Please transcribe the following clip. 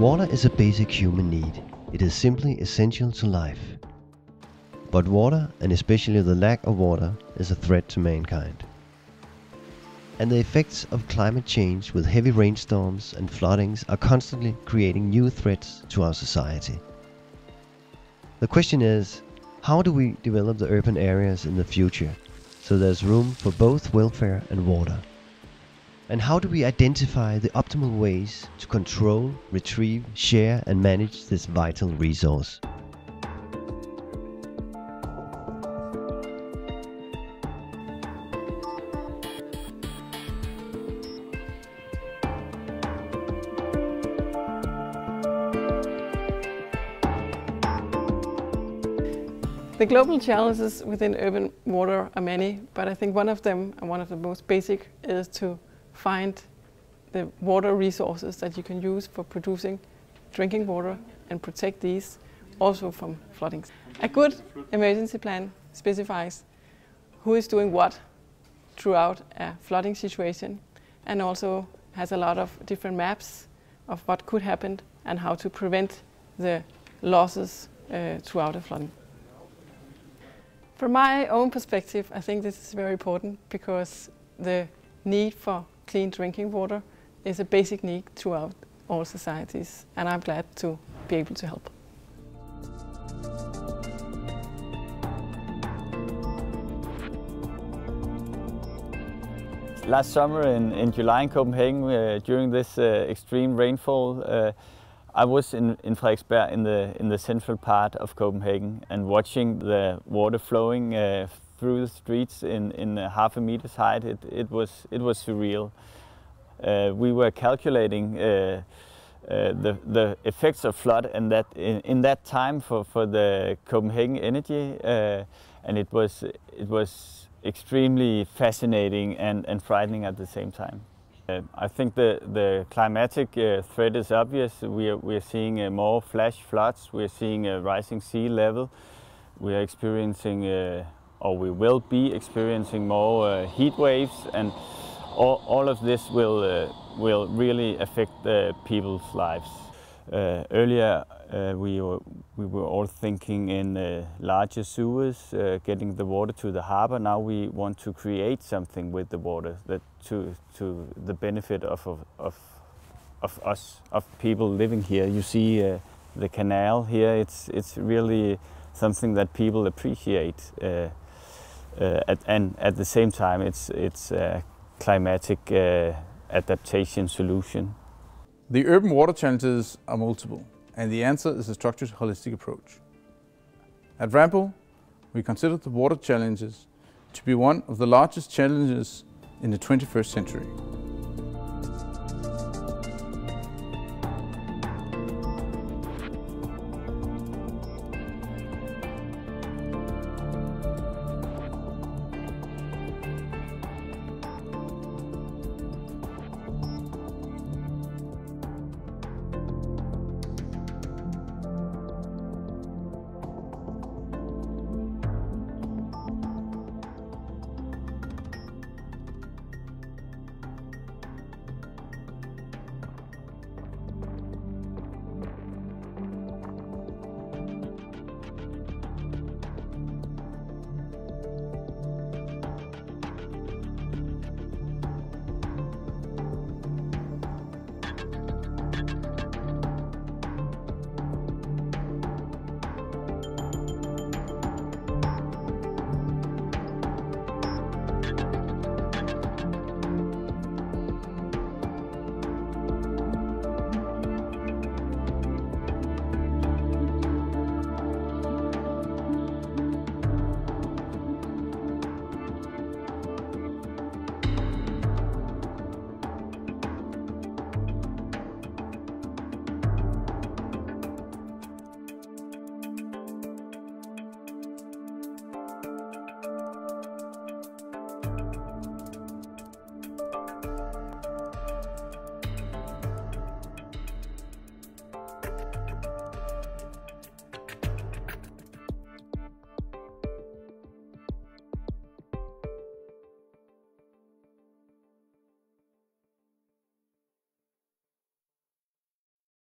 Water is a basic human need. It is simply essential to life. But water, and especially the lack of water, is a threat to mankind. And the effects of climate change with heavy rainstorms and floodings are constantly creating new threats to our society. The question is, how do we develop the urban areas in the future so there's room for both welfare and water? And how do we identify the optimal ways to control, retrieve, share and manage this vital resource? The global challenges within urban water are many, but I think one of them, and one of the most basic, is to find the water resources that you can use for producing drinking water and protect these also from floodings. A good emergency plan specifies who is doing what throughout a flooding situation, and also has a lot of different maps of what could happen and how to prevent the losses throughout a flooding. From my own perspective, I think this is very important because the need for clean drinking water is a basic need throughout all societies, and I'm glad to be able to help. Last summer in July in Copenhagen, during this extreme rainfall, I was in Frederiksberg in the central part of Copenhagen and watching the water flowing through the streets in half a meter's height. It was surreal. We were calculating the effects of flood and that in that time for the Copenhagen Energy, and it was extremely fascinating and frightening at the same time. I think the climatic threat is obvious. We are seeing more flash floods. We are seeing a rising sea level. We are experiencing, or we will be experiencing, more heat waves, and all of this will really affect people's lives. Earlier, we were all thinking in larger sewers, getting the water to the harbor. Now we want to create something with the water that to the benefit of us, of people living here. You see the canal here. It's really something that people appreciate, and at the same time, it's a climatic adaptation solution. The urban water challenges are multiple, and the answer is a structured, holistic approach. At Ramboll, we consider the water challenges to be one of the largest challenges in the 21st century.